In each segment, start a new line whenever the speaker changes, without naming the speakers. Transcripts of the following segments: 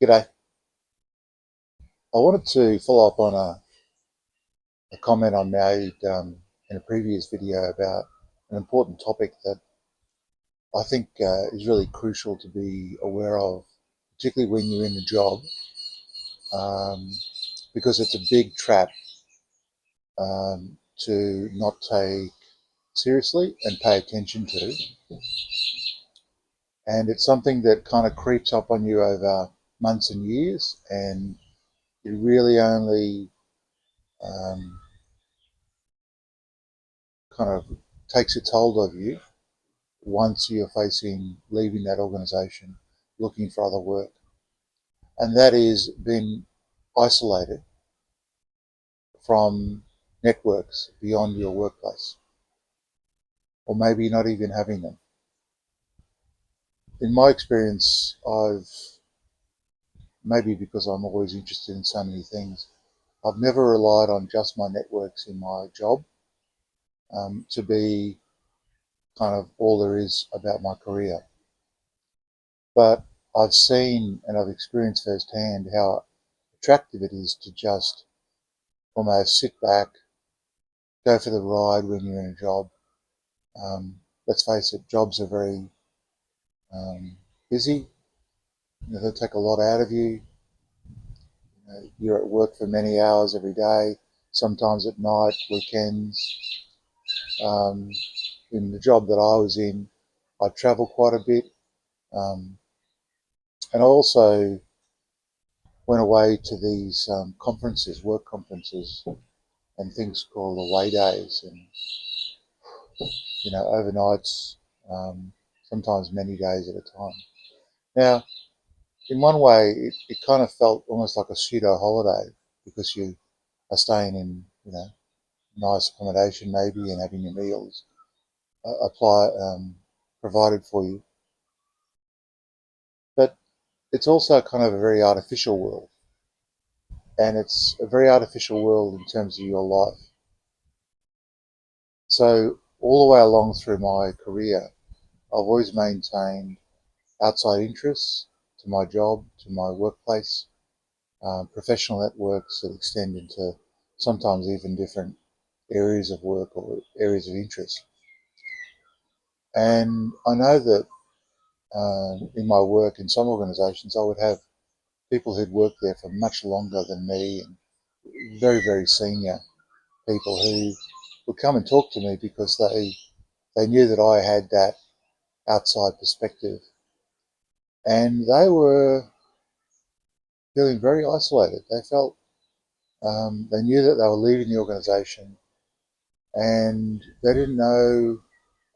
G'day. I wanted to follow up on a comment I made in a previous video about an important topic that I think is really crucial to be aware of, particularly when you're in a job, um, because it's a big trap to not take seriously and pay attention to. And it's something that kind of creeps up on you over months and years, and it really only um, kind of takes its hold of you once you're facing leaving that organization, looking for other work. And that is being isolated from networks beyond your workplace, or maybe not even having them. In my experience, maybe because I'm always interested in so many things, I've never relied on just my networks in my job to be kind of all there is about my career. But I've seen and I've experienced firsthand how attractive it is to just almost sit back, go for the ride when you're in a job. Let's face it, jobs are very busy. They take a lot out of you. You're at work for many hours every day, sometimes at night, weekends. Um, in the job that I was in, I travel quite a bit. Um, and I also went away to these conferences, work conferences, and things called away days, and overnights, sometimes many days at a time. Now, in one way, it kind of felt almost like a pseudo holiday because you are staying in, nice accommodation maybe and having your meals provided for you. But it's also kind of a very artificial world, and it's a very artificial world in terms of your life. So all the way along through my career, I've always maintained outside interests to my job, to my workplace, professional networks that extend into sometimes even different areas of work or areas of interest. And I know that in my work in some organisations, I would have people who'd worked there for much longer than me, and very, very senior people who would come and talk to me because they knew that I had that outside perspective, and they were feeling very isolated. They felt they knew that they were leaving the organisation, and they didn't know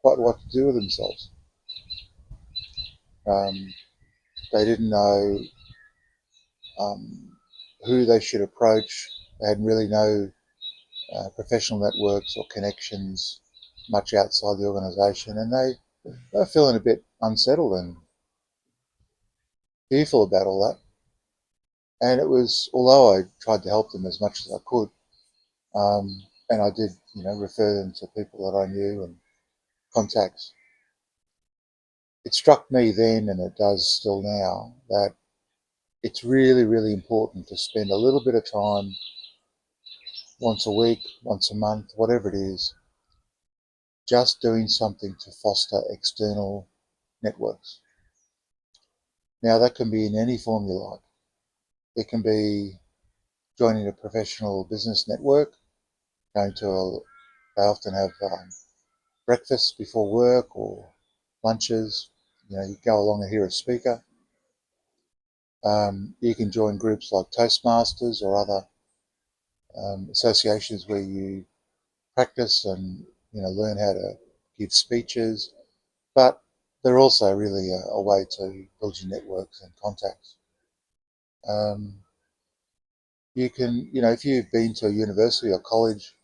quite what to do with themselves. Um, they didn't know um, who they should approach. They had really no professional networks or connections much outside the organisation, and they were feeling a bit unsettled and fearful about all that. And it was, although I tried to help them as much as I could, and I did, refer them to people that I knew and contacts. It struck me then, and it does still now, that it's really, really important to spend a little bit of time once a week, once a month, whatever it is, just doing something to foster external networks. Now, that can be in any form you like. It can be joining a professional business network, going to they often have breakfast before work or lunches. You go along and hear a speaker. You can join groups like Toastmasters or other associations where you practice and learn how to give speeches, but they're also really a way to build your networks and contacts. Um, you can, if you've been to a university or college,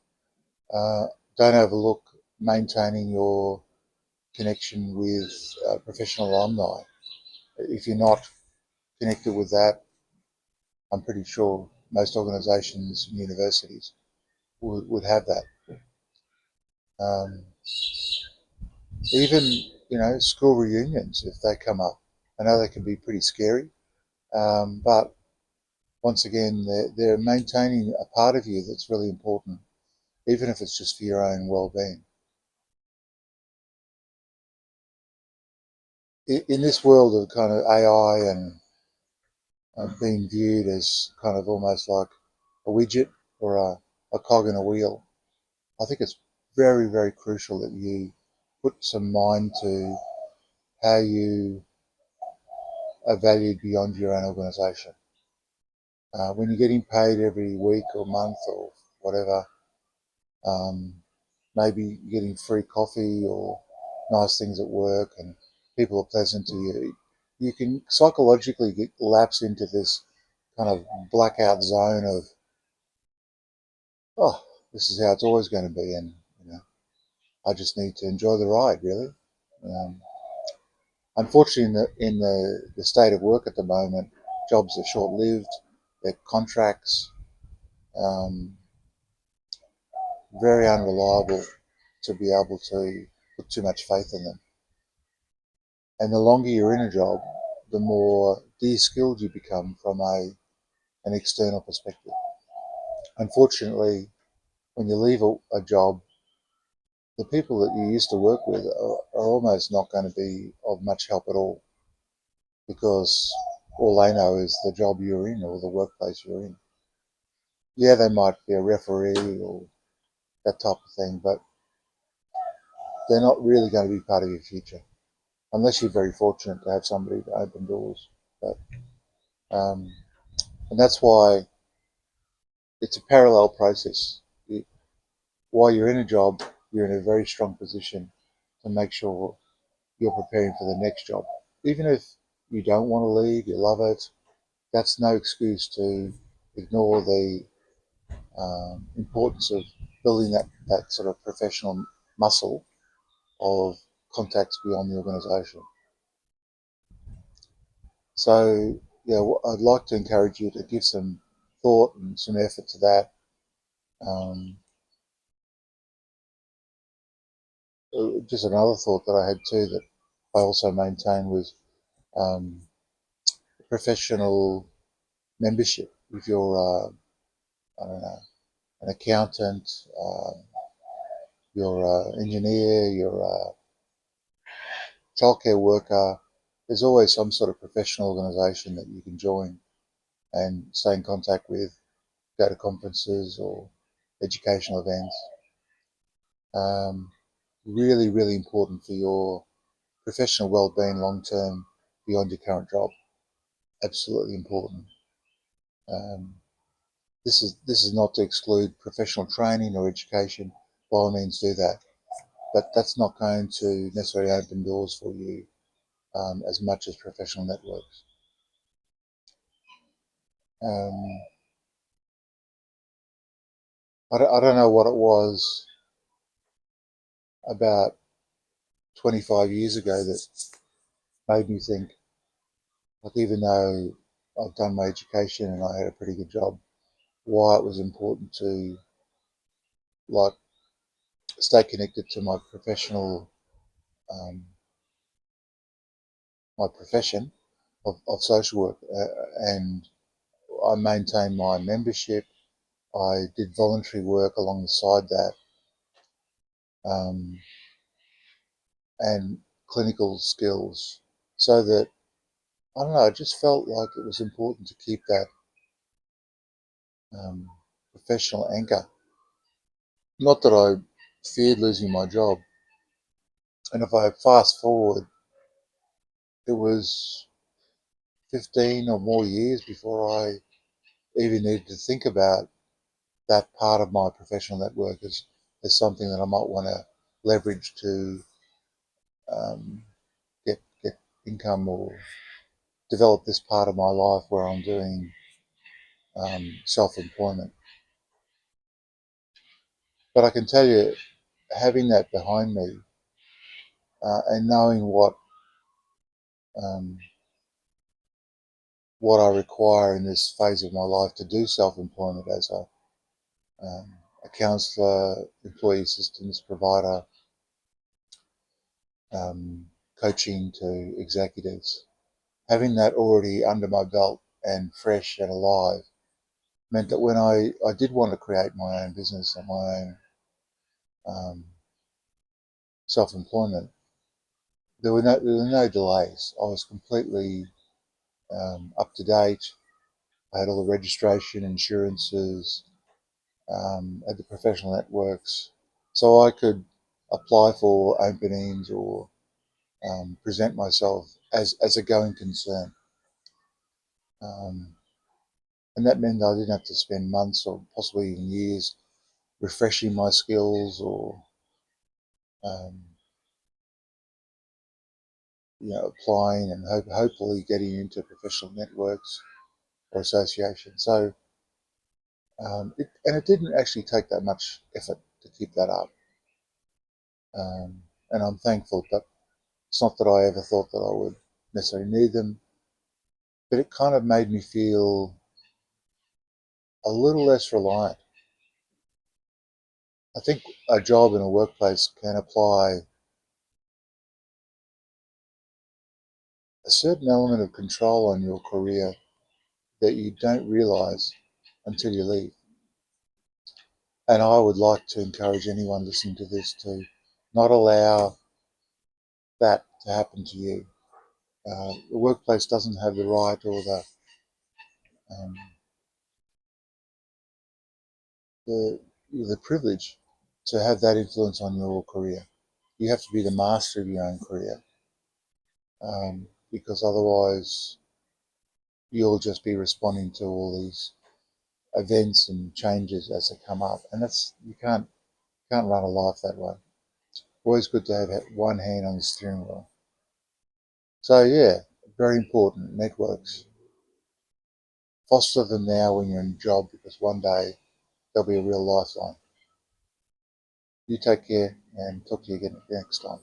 uh, don't overlook maintaining your connection with professional alumni. If you're not connected with that, I'm pretty sure most organisations and universities would have that. Um, Even school reunions, if they come up, I know they can be pretty scary. But once again, they're maintaining a part of you that's really important, even if it's just for your own well-being. In this world of kind of AI and being viewed as kind of almost like a widget or a cog in a wheel, I think it's very, very crucial that you put some mind to how you are valued beyond your own organisation. When you're getting paid every week or month or whatever, um, maybe getting free coffee or nice things at work and people are pleasant to you, you can psychologically lapse into this kind of blackout zone of, oh, this is how it's always going to be, and I just need to enjoy the ride, really. Um, Unfortunately, in the state of work at the moment, jobs are short-lived, they're contracts, um, very unreliable to be able to put too much faith in them. And the longer you're in a job, the more de-skilled you become from an external perspective. Unfortunately, when you leave a job, the people that you used to work with are almost not going to be of much help at all because all they know is the job you're in or the workplace you're in. Yeah, they might be a referee or that type of thing, but they're not really going to be part of your future unless you're very fortunate to have somebody to open doors. But um, and that's why it's a parallel process. While you're in a job, you're in a very strong position to make sure you're preparing for the next job. Even if you don't want to leave, you love it, that's no excuse to ignore the importance of building that sort of professional muscle of contacts beyond the organisation. So, yeah, I'd like to encourage you to give some thought and some effort to that. Um, just another thought that I had too that I also maintain was um, professional membership. If you're, I don't know, an accountant, you're an engineer, you're a childcare worker, there's always some sort of professional organisation that you can join and stay in contact with, go to conferences or educational events. Um, really, really important for your professional well-being long term beyond your current job. Absolutely important. Um, this is not to exclude professional training or education. By all means, do that, but that's not going to necessarily open doors for you as much as professional networks. Um, I don't know what it was about 25 years ago that made me think, like, even though I've done my education and I had a pretty good job, why it was important to like stay connected to um, my profession of social work, and I maintained my membership. I did voluntary work alongside that, um, and clinical skills, so that I don't know. I just felt like it was important to keep that um, professional anchor. Not that I feared losing my job, and if I fast forward, it was 15 or more years before I even needed to think about that part of my professional network as something that I might want to leverage to um, get income or develop this part of my life where I'm doing self-employment. But I can tell you, having that behind me and knowing um, what I require in this phase of my life to do self-employment as a counsellor, employee assistance provider, coaching to executives. Having that already under my belt and fresh and alive meant that when I did want to create my own business and my own self-employment, there were no delays. I was completely up to date. I had all the registration, insurances, had the professional networks, so I could apply for openings or present myself as a going concern. Um, and that meant I didn't have to spend months or possibly even years refreshing my skills or um, applying and hopefully getting into professional networks or associations. So it didn't actually take that much effort to keep that up, and I'm thankful. But it's not that I ever thought that I would necessarily need them, but it kind of made me feel a little less reliant. I think a job in a workplace can apply a certain element of control on your career that you don't realize until you leave. And I would like to encourage anyone listening to this to not allow that to happen to you. The workplace doesn't have the right or um, the the privilege to have that influence on your career. You have to be the master of your own career, because otherwise you'll just be responding to all these events and changes as they come up, and that's you can't run a life that way. Always good to have one hand on the steering wheel. So yeah, very important networks. Foster them now when you're in a job because one day they'll be a real lifeline. You take care and talk to you again next time.